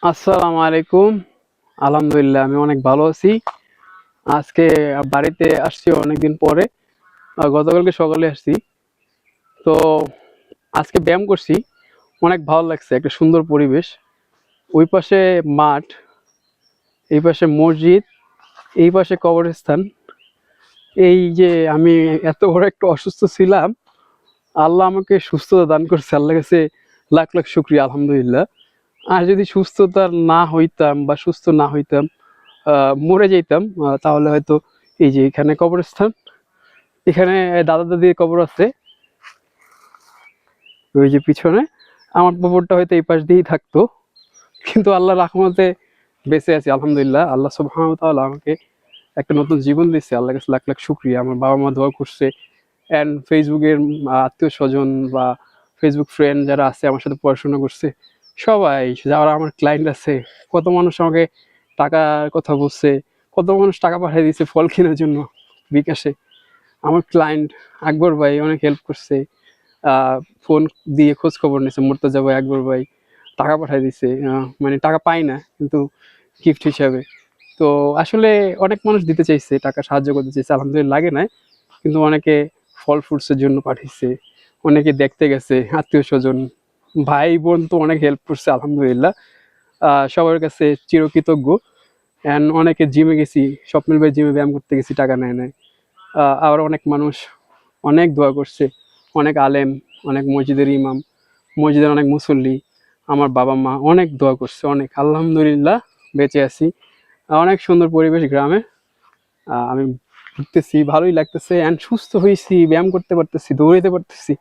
আসসালামু আলাইকুম। আলহামদুলিল্লাহ আমি অনেক ভালো আছি। আজকে বাড়িতে আসছি অনেকদিন পরে। গতকালকে সকালে আসছি। তো আজকে ব্যায়াম করছি। অনেক ভালো লাগছে। একটা সুন্দর পরিবেশ। ওই পাশে মাঠ, এই পাশে মসজিদ, এই পাশে কবরস্থান। এই যে আমি এত বড় একটা অসুস্থ ছিলাম, আল্লাহ আমাকে সুস্থতা দান করছে। আল্লাহর কাছে লাখ লাখ শুকরিয়া আলহামদুলিল্লাহ। আর যদি সুস্থতা না হইতাম বা সুস্থ না হইতাম, মরে যেতাম, তাহলে হয়তো এই যে এখানে কবরস্থান, এখানে দাদা দাদির কবর আছে, ওই যে পিছনে আমার কবরটা হয়তো এই পাশ দিয়েই থাকতো। কিন্তু আল্লাহর রহমতে বেঁচে আছি আলহামদুলিল্লাহ। আল্লাহ সুবহানাহু ওয়া তাআলা আমাকে একটা নতুন জীবন দিচ্ছে। আল্লাহর কাছে লাখ লাখ শুকরিয়া। আমার বাবা মা দোয়া করছে, অ্যান্ড ফেসবুকের আত্মীয় স্বজন বা ফেসবুক ফ্রেন্ড যারা আছে আমার সাথে পড়াশোনা করছে, সবাই যারা আমার ক্লায়েন্ট আছে, কত মানুষ আমাকে টাকার কথা বলছে, কত মানুষ টাকা পাঠিয়ে দিয়েছে ফল কেনার জন্য বিকাশে। আমার ক্লায়েন্ট আকবর ভাই অনেক হেল্প করছে, ফোন দিয়ে খোঁজ খবর নিয়েছে, মুর্তজা ভাই, আকবর ভাই টাকা পাঠিয়ে দিছে, মানে টাকা পাই না কিন্তু গিফট হিসাবে। তো আসলে অনেক মানুষ দিতে চাইছে, টাকা সাহায্য করতে চাইছে, আলহামদুলিল্লাহ লাগে নাই, কিন্তু অনেকে ফল ফ্রুটসের জন্য পাঠিয়েছে, অনেকে দেখতে গেছে, আত্মীয় স্বজন, ভাই বোন তো অনেক হেল্প করছে আলহামদুলিল্লাহ। সবার কাছে চিরকৃতজ্ঞ। অ্যান্ড অনেকে জিমে গেছি, স্বপ্নিল ভাই জিমে ব্যায়াম করতে গেছি, টাকা নেয় নাই। আবার অনেক মানুষ অনেক দোয়া করছে, অনেক আলেম, অনেক মসজিদের ইমাম, মসজিদের অনেক মুসল্লি, আমার বাবা মা অনেক দোয়া করছে, অনেক আলহামদুলিল্লাহ বেঁচে আছি। অনেক সুন্দর পরিবেশ গ্রামে। আমি ঘুরতেছি, ভালোই লাগতেছে, অ্যান্ড সুস্থ হয়েছি, ব্যায়াম করতে পারতেছি, দৌড়াইতে পারতেছি।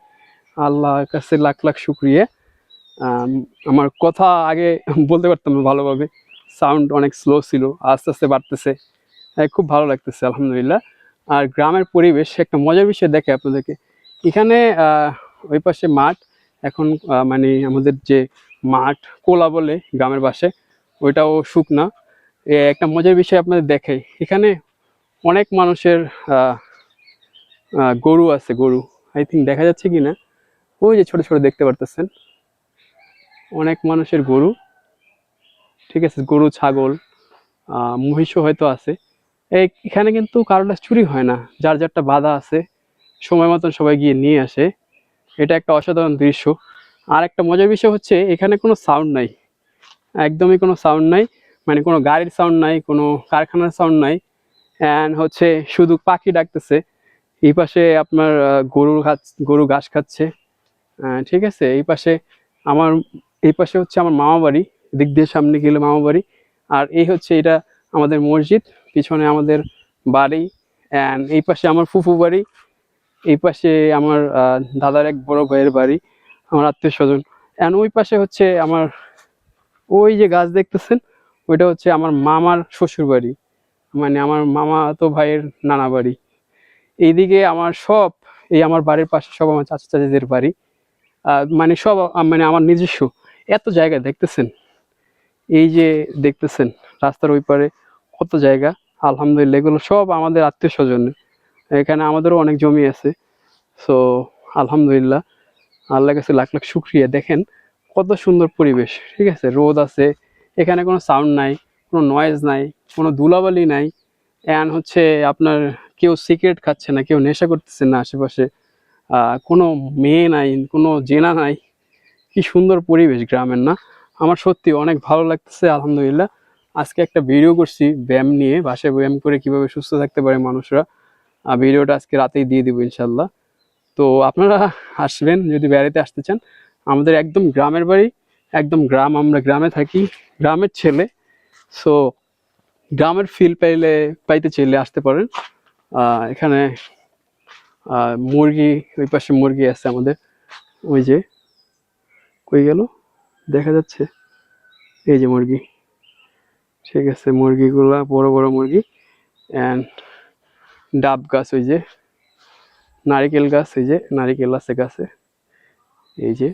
আল্লাহর কাছে লাখ লাখ শুক্রিয়া। আম, আমার কথা আগে বলতে পারতাম না ভালোভাবে, সাউন্ড অনেক স্লো ছিল, আস্তে আস্তে বাড়তেছে। খুব ভালো লাগতেছে আলহামদুলিল্লাহ। আর গ্রামের পরিবেশ একটা মজার বিষয় দেখে আপনাদেরকে। এখানে ওই পাশে মাঠ, এখন মানে আমাদের যে মাঠ কোলা বলে গ্রামের পাশে, ওইটাও শুকনা। একটা মজার বিষয় আপনাদের দেখাই, এখানে অনেক মানুষের আহ, গরু আছে, গরু আই থিঙ্ক দেখা যাচ্ছে কি না, ওই যে ছোট ছোট দেখতে পারতেছেন, অনেক মানুষের গরু, ঠিক আছে, গরু ছাগল, মহিষও হয়তো আছে। এখানে কিন্তু কারোটা চুরি হয় না, যার যারটা বাধা আছে, সময় মতন সবাই গিয়ে নিয়ে আসে। এটা একটা অসাধারণ দৃশ্য। আর একটা মজার বিষয় হচ্ছে এখানে কোনো সাউন্ড নাই, একদমই কোনো সাউন্ড নাই, মানে কোনো গাড়ির সাউন্ড নাই, কোনো কারখানার সাউন্ড নাই। অ্যান্ড হচ্ছে শুধু পাখি ডাকতেছে। এই পাশে আপনার গরু ঘাস খাচ্ছে, ঠিক আছে। এই পাশে আমার, এই পাশে হচ্ছে আমার মামা বাড়ি, দিক দিয়ে সামনে গেলে মামা বাড়ি। আর এই হচ্ছে এটা আমাদের মসজিদ, পিছনে আমাদের বাড়ি। অ্যান্ড এই পাশে আমার ফুফু বাড়ি, এই পাশে আমার দাদার এক বড় ভাইয়ের বাড়ি, আমার আত্মীয় স্বজন। অ্যান্ড ওই পাশে হচ্ছে আমার, ওই যে গাছ দেখতেছেন, ওইটা হচ্ছে আমার মামার শ্বশুর বাড়ি, মানে আমার মামা তো ভাইয়ের নানা বাড়ি। এইদিকে আমার সব, এই আমার বাড়ির পাশে সব আমার চাচা চাচিদের বাড়ি। মানে সব মানে আমার নিজস্ব। এত জায়গা দেখতেছেন, এই যে দেখতেছেন রাস্তার ওই পারে কত জায়গা, আলহামদুলিল্লাহ এগুলো সব আমাদের আত্মীয় স্বজন। এখানে আমাদেরও অনেক জমি আছে। সো আলহামদুলিল্লাহ, আল্লাহর কাছে লাখ লাখ শুক্রিয়া। দেখেন কত সুন্দর পরিবেশ, ঠিক আছে, রোদ আছে, এখানে কোনো সাউন্ড নাই, কোনো নয়েজ নাই, কোনো ধুলাবালি নাই। অ্যান্ড হচ্ছে আপনার কেউ সিগারেট খাচ্ছে না, কেউ নেশা করতেছে না আশেপাশে, কোনো মেয়ে নাই, কোনো জেনা নাই। কি সুন্দর পরিবেশ গ্রামের না? আমার সত্যি অনেক ভালো লাগতেছে আলহামদুলিল্লাহ। আজকে একটা ভিডিও করছি ব্যায়াম নিয়ে, বাসায় ব্যায়াম করে কিভাবে সুস্থ থাকতে পারে মানুষরা। ভিডিওটা আজকে রাতেই দিয়ে দিব ইনশাল্লাহ। তো আপনারা আসবেন যদি বেড়াতে আসতে চান, আমাদের একদম গ্রামের বাড়ি, একদম গ্রাম, আমরা গ্রামে থাকি, গ্রামের ছেলে। সো গ্রামের ফিল পাইতে চাইলে আসতে পারেন। এখানে মুরগি, ওই পাশে মুরগি আছে আমাদের, ওই যে কই গেল, দেখা যাচ্ছে, এই যে মুরগি, ঠিক আছে, মুরগিগুলা বড় বড় মুরগি। অ্যান্ড ডাব গাছ, ওই যে নারিকেল গাছ, এই যে নারিকেল আছে গাছে, এই যে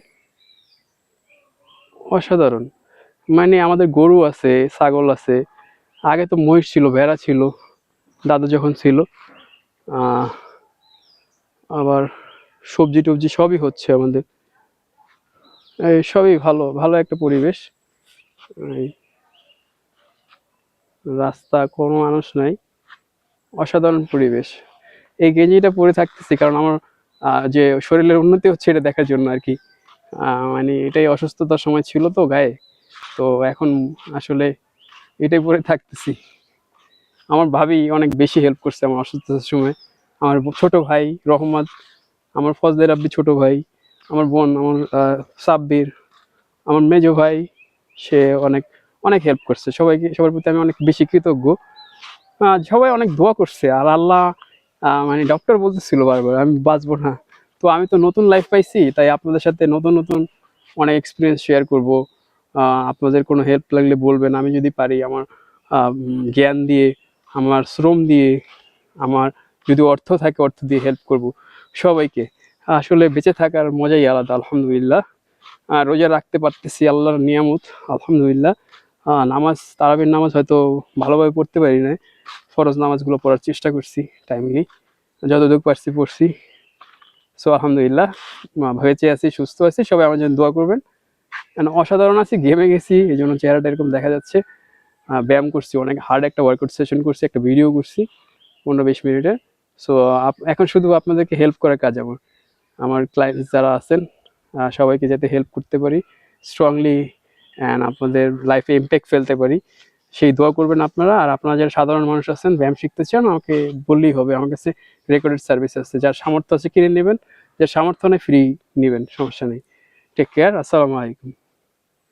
অসাধারণ। মানে আমাদের গরু আছে, ছাগল আছে, আগে তো মহিষ ছিল, ভেড়া ছিল দাদু যখন ছিল। আহ, আবার সবজি টবজি সবই হচ্ছে আমাদের, এই সবই ভালো ভালো একটা পরিবেশ। এই রাস্তা, কোনো মানুষ নাই, অসাধারণ পরিবেশ। এই গেঞ্জিটা পরে থাকতেছি কারণ আমার যে শরীরের উন্নতি হচ্ছে এটা দেখার জন্য আর কি। মানে এটাই অসুস্থতার সময় ছিল তো গায়ে, তো এখন আসলে এটাই পরে থাকতেছি। আমার ভাবি অনেক বেশি হেল্প করছে আমার অসুস্থতার সময়। আমার ছোট ভাই রহমত, আমার ফজলে রাব্বি ছোট ভাই, আমার বোন, আমার সাব্বির, আমার মেজো ভাই, সে অনেক অনেক হেল্প করছে সবাইকে। সবার প্রতি আমি অনেক বেশি কৃতজ্ঞ। সবাই অনেক দোয়া করছে, আর আল্লাহ মানে ডক্টর বলতেছিল বারবার আমি বাঁচবো না। তো আমি তো নতুন লাইফ পাইছি, তাই আপনাদের সাথে নতুন নতুন অনেক এক্সপিরিয়েন্স শেয়ার করব। আপনাদের কোনো হেল্প লাগলে বলবেন, আমি যদি পারি আমার জ্ঞান দিয়ে, আমার শ্রম দিয়ে, আমার যদি অর্থ থাকে অর্থ দিয়ে হেল্প করব সবাইকে। আসলে বেঁচে থাকার মজাই আলাদা আলহামদুলিল্লাহ। রোজা রাখতে পারতেছি, আল্লাহর নিয়ামত আলহামদুলিল্লাহ। নামাজ, তারাবির নামাজ হয়তো ভালোভাবে পড়তে পারি না, ফরজ নামাজগুলো পড়ার চেষ্টা করছি টাইমলি, যতটুকু পারছি পড়ছি। সো আলহামদুলিল্লাহ, বেঁচে আছি, সুস্থ আছি, সবাই আমার জন্য দোয়া করবেন। অসাধারণ আছি, ঘেমে গেছি, এই জন্য চেহারাটা এরকম দেখা যাচ্ছে। ব্যায়াম করছি, অনেক হার্ড একটা ওয়ার্কআউট সেশন করছি, একটা ভিডিও করছি 15-20 মিনিটের। সো এখন শুধু আপনাদেরকে হেল্প করার কাজ আমার, আমার ক্লায়েন্টস যারা আছেন সবাইকে যাতে হেল্প করতে পারি স্ট্রংলি, অ্যান্ড আপনাদের লাইফে ইম্প্যাক্ট ফেলতে পারি, সেই দোয়া করবেন আপনারা। আর আপনারা যারা সাধারণ মানুষ আছেন ব্যায়াম শিখতে চান, আমাকে বললেই হবে, আমার কাছে রেকর্ডেড সার্ভিস আছে, যার সামর্থ্য আছে কিনে নেবেন, যার সামর্থ্য নেই ফ্রি নেবেন, সমস্যা নেই। টেক কেয়ার, আসসালামু আলাইকুম।